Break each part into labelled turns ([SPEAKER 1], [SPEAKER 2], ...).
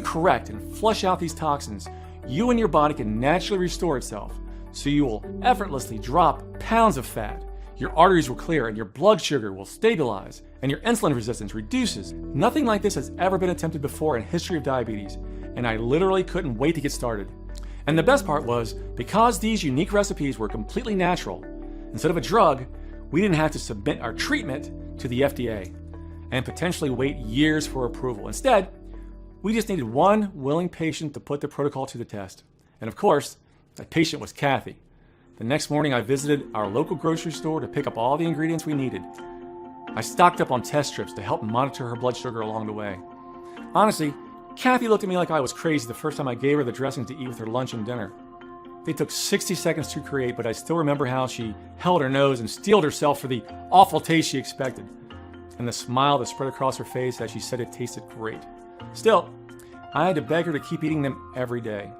[SPEAKER 1] correct and flush out these toxins, you and your body can naturally restore itself, so you will effortlessly drop pounds of fat, your arteries will clear, and your blood sugar will stabilize, and your insulin resistance reduces. Nothing like this has ever been attempted before in history of diabetes, and I literally couldn't wait to get started. And the best part was, because these unique recipes were completely natural, instead of a drug, we didn't have to submit our treatment to the FDA and potentially wait years for approval. Instead, we just needed one willing patient to put the protocol to the test. And of course, that patient was Kathy. The next morning, I visited our local grocery store to pick up all the ingredients we needed. I stocked up on test strips to help monitor her blood sugar along the way. Honestly, Kathy looked at me like I was crazy the first time I gave her the dressings to eat with her lunch and dinner. They took 60 seconds to create, but I still remember how she held her nose and steeled herself for the awful taste she expected, and the smile that spread across her face as she said it tasted great. Still, I had to beg her to keep eating them every day.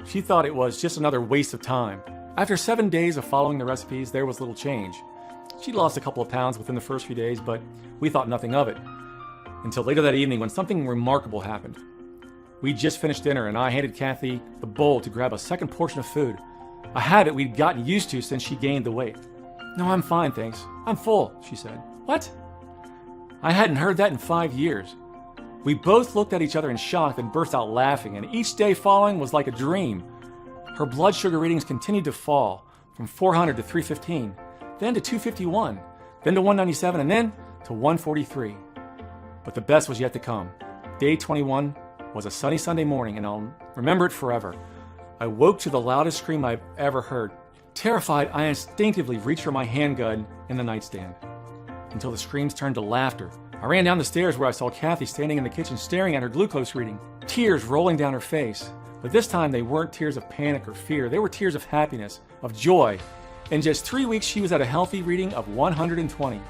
[SPEAKER 1] She thought it was just another waste of time. After 7 days of following the recipes, there was little change. She lost a couple of pounds within the first few days, but we thought nothing of it. Until later that evening when something remarkable happened. We just finished dinner and I handed Kathy the bowl to grab a second portion of food, a habit we'd gotten used to since she gained the weight. "No, I'm fine, thanks. I'm full," she said. "What?" I hadn't heard that in 5 years. We both looked at each other in shock and burst out laughing, and each day following was like a dream. Her blood sugar readings continued to fall, from 400 to 315, then to 251, then to 197, and then to 143. But the best was yet to come. Day 21 was a sunny Sunday morning, and I'll remember it forever. I woke to the loudest scream I've ever heard. Terrified, I instinctively reached for my handgun in the nightstand, until the screams turned to laughter. I ran down the stairs where I saw Kathy standing in the kitchen staring at her glucose reading, tears rolling down her face. But this time they weren't tears of panic or fear, they were tears of happiness, of joy. In just 3 weeks she was at a healthy reading of 120.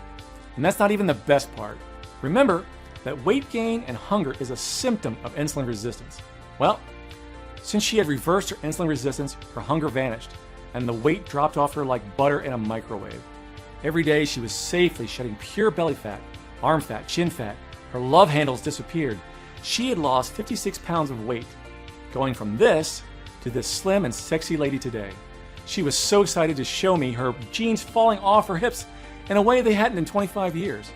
[SPEAKER 1] And that's not even the best part. Remember that weight gain and hunger is a symptom of insulin resistance. Well, since she had reversed her insulin resistance, her hunger vanished, and the weight dropped off her like butter in a microwave. Every day she was safely shedding pure belly fat, arm fat, chin fat. Her love handles disappeared. She had lost 56 pounds of weight, going from this to this slim and sexy lady today. She was so excited to show me her jeans falling off her hips in a way they hadn't in 25 years.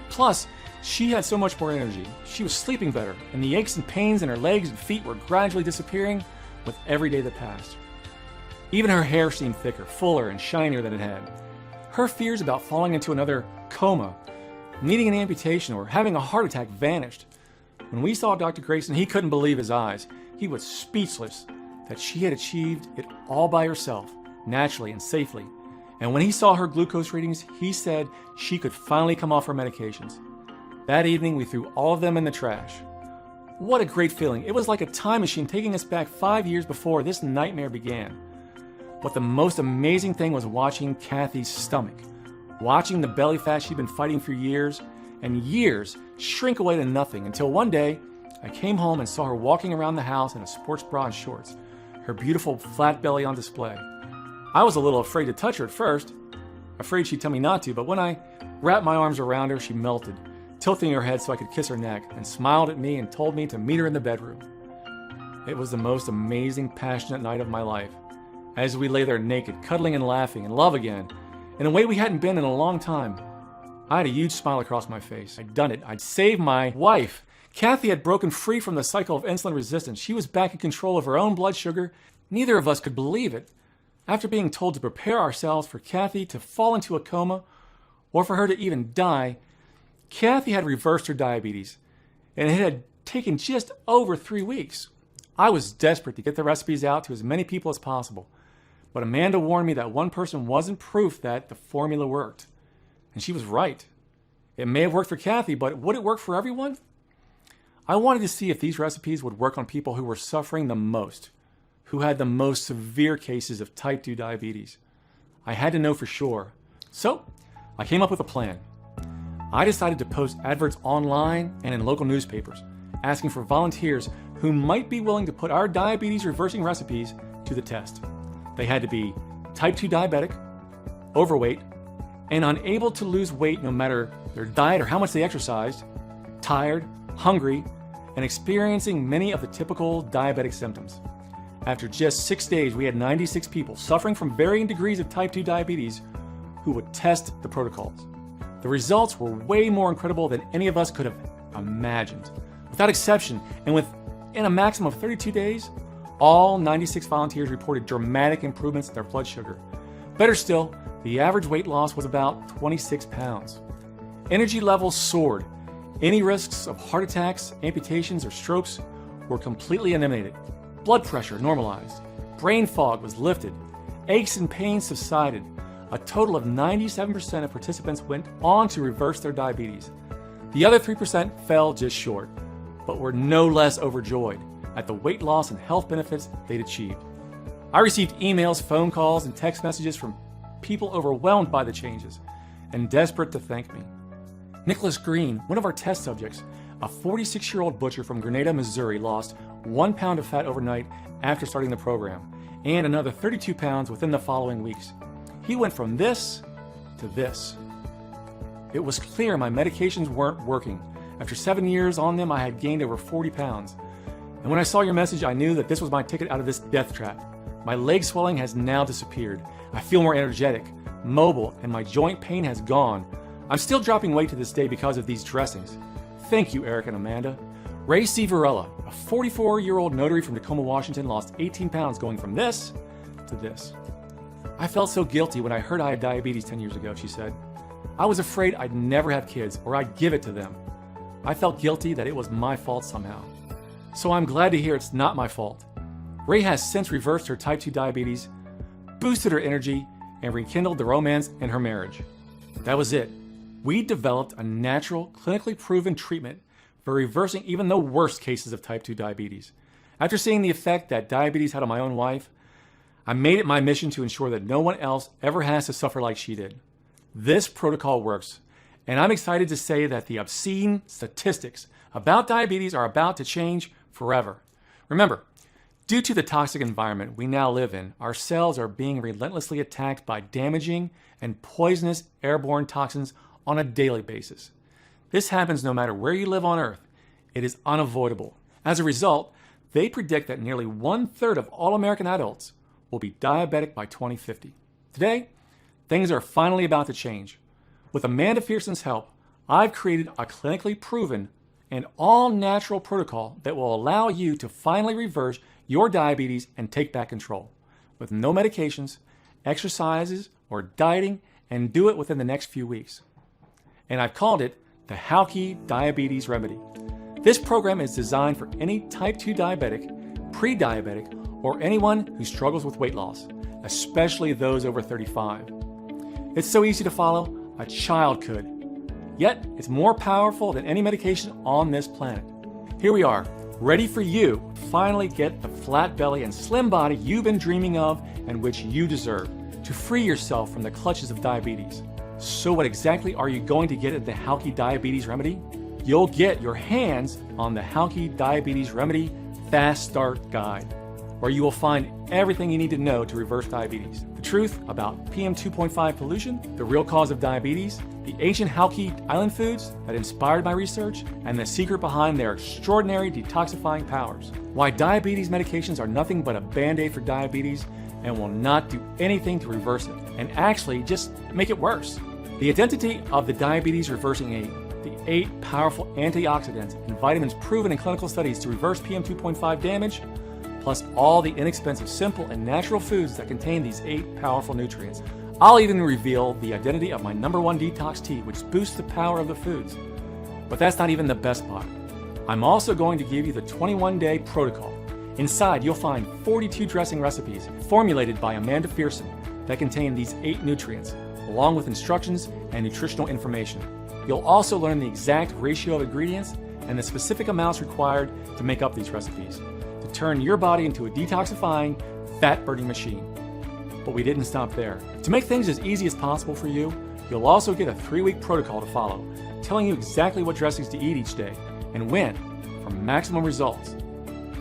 [SPEAKER 1] Plus, she had so much more energy. She was sleeping better, and the aches and pains in her legs and feet were gradually disappearing with every day that passed. Even her hair seemed thicker, fuller, and shinier than it had. Her fears about falling into another coma, needing an amputation, or having a heart attack vanished. When we saw Dr. Grayson, he couldn't believe his eyes. He was speechless that she had achieved it all by herself, naturally and safely. And when he saw her glucose readings, he said she could finally come off her medications. That evening, we threw all of them in the trash. What a great feeling. It was like a time machine taking us back 5 years before this nightmare began. But the most amazing thing was watching Kathy's stomach, watching the belly fat she'd been fighting for years and years shrink away to nothing, until one day I came home and saw her walking around the house in a sports bra and shorts, her beautiful flat belly on display. I was a little afraid to touch her at first, afraid she'd tell me not to, but when I wrapped my arms around her, she melted, tilting her head so I could kiss her neck, and smiled at me and told me to meet her in the bedroom. It was the most amazing, passionate night of my life. As we lay there naked, cuddling and laughing, in love again, in a way we hadn't been in a long time, I had a huge smile across my face. I'd done it. I'd saved my wife. Kathy had broken free from the cycle of insulin resistance. She was back in control of her own blood sugar. Neither of us could believe it. After being told to prepare ourselves for Kathy to fall into a coma, or for her to even die, Kathy had reversed her diabetes, and it had taken just over 3 weeks. I was desperate to get the recipes out to as many people as possible, but Amanda warned me that one person wasn't proof that the formula worked. And she was right. It may have worked for Kathy, but would it work for everyone? I wanted to see if these recipes would work on people who were suffering the most, who had the most severe cases of type 2 diabetes. I had to know for sure. So I came up with a plan. I decided to post adverts online and in local newspapers, asking for volunteers who might be willing to put our diabetes reversing recipes to the test. They had to be type 2 diabetic, overweight, and unable to lose weight no matter their diet or how much they exercised, tired, hungry, and experiencing many of the typical diabetic symptoms. After just 6 days, we had 96 people suffering from varying degrees of type 2 diabetes who would test the protocols. The results were way more incredible than any of us could have imagined. Without exception, and within a maximum of 32 days, all 96 volunteers reported dramatic improvements in their blood sugar. Better still, the average weight loss was about 26 pounds. Energy levels soared. Any risks of heart attacks, amputations, or strokes were completely eliminated. Blood pressure normalized. Brain fog was lifted. Aches and pains subsided. A total of 97% of participants went on to reverse their diabetes. The other 3% fell just short, but were no less overjoyed at the weight loss and health benefits they'd achieved. I received emails, phone calls, and text messages from people overwhelmed by the changes and desperate to thank me. Nicholas Green, one of our test subjects, a 46-year-old butcher from Grenada, Missouri, lost 1 pound of fat overnight after starting the program, and another 32 pounds within the following weeks. He went from this to this. It was clear my medications weren't working. After 7 years on them, I had gained over 40 pounds. And when I saw your message, I knew that this was my ticket out of this death trap. My leg swelling has now disappeared. I feel more energetic, mobile, and my joint pain has gone. I'm still dropping weight to this day because of these dressings. Thank you, Eric and Amanda. Ray C. Varela, a 44-year-old notary from Tacoma, Washington, lost 18 pounds going from this to this. I felt so guilty when I heard I had diabetes 10 years ago, she said. I was afraid I'd never have kids or I'd give it to them. I felt guilty that it was my fault somehow. So I'm glad to hear it's not my fault. Ray has since reversed her type 2 diabetes, boosted her energy, and rekindled the romance in her marriage. That was it. We developed a natural, clinically proven treatment for reversing even the worst cases of type 2 diabetes. After seeing the effect that diabetes had on my own wife, I made it my mission to ensure that no one else ever has to suffer like she did. This protocol works, and I'm excited to say that the obscene statistics about diabetes are about to change forever. Remember, due to the toxic environment we now live in, our cells are being relentlessly attacked by damaging and poisonous airborne toxins on a daily basis. This happens no matter where you live on Earth. It is unavoidable. As a result, they predict that nearly 1/3 of all American adults will be diabetic by 2050. Today, things are finally about to change. With Amanda Fearson's help, I've created a clinically proven and all-natural protocol that will allow you to finally reverse your diabetes and take back control, with no medications, exercises, or dieting, and do it within the next few weeks. And I've called it the Halki Diabetes Remedy. This program is designed for any type 2 diabetic, pre-diabetic, or anyone who struggles with weight loss, especially those over 35. It's so easy to follow, a child could. Yet, it's more powerful than any medication on this planet. Here we are, ready for you to finally get the flat belly and slim body you've been dreaming of and which you deserve, to free yourself from the clutches of diabetes. So what exactly are you going to get at the Halki Diabetes Remedy? You'll get your hands on the Halki Diabetes Remedy Fast Start Guide, where you will find everything you need to know to reverse diabetes. The truth about PM 2.5 pollution, the real cause of diabetes, the ancient Halki island foods that inspired my research, and the secret behind their extraordinary detoxifying powers. Why diabetes medications are nothing but a band-aid for diabetes and will not do anything to reverse it, and actually just make it worse. The identity of the diabetes reversing aid, the 8 powerful antioxidants and vitamins proven in clinical studies to reverse PM 2.5 damage, plus all the inexpensive, simple, and natural foods that contain these 8 powerful nutrients. I'll even reveal the identity of my #1 detox tea, which boosts the power of the foods. But that's not even the best part. I'm also going to give you the 21-day protocol. Inside, you'll find 42 dressing recipes formulated by Amanda Fearson that contain these 8 nutrients, along with instructions and nutritional information. You'll also learn the exact ratio of ingredients and the specific amounts required to make up these recipes, to turn your body into a detoxifying, fat-burning machine. But we didn't stop there. To make things as easy as possible for you, you'll also get a 3-week protocol to follow, telling you exactly what dressings to eat each day and when for maximum results.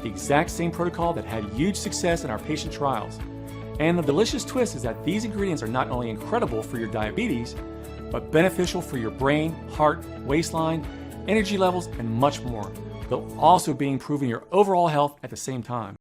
[SPEAKER 1] The exact same protocol that had huge success in our patient trials. And the delicious twist is that these ingredients are not only incredible for your diabetes, but beneficial for your brain, heart, waistline, energy levels, and much more. but also be improving your overall health at the same time.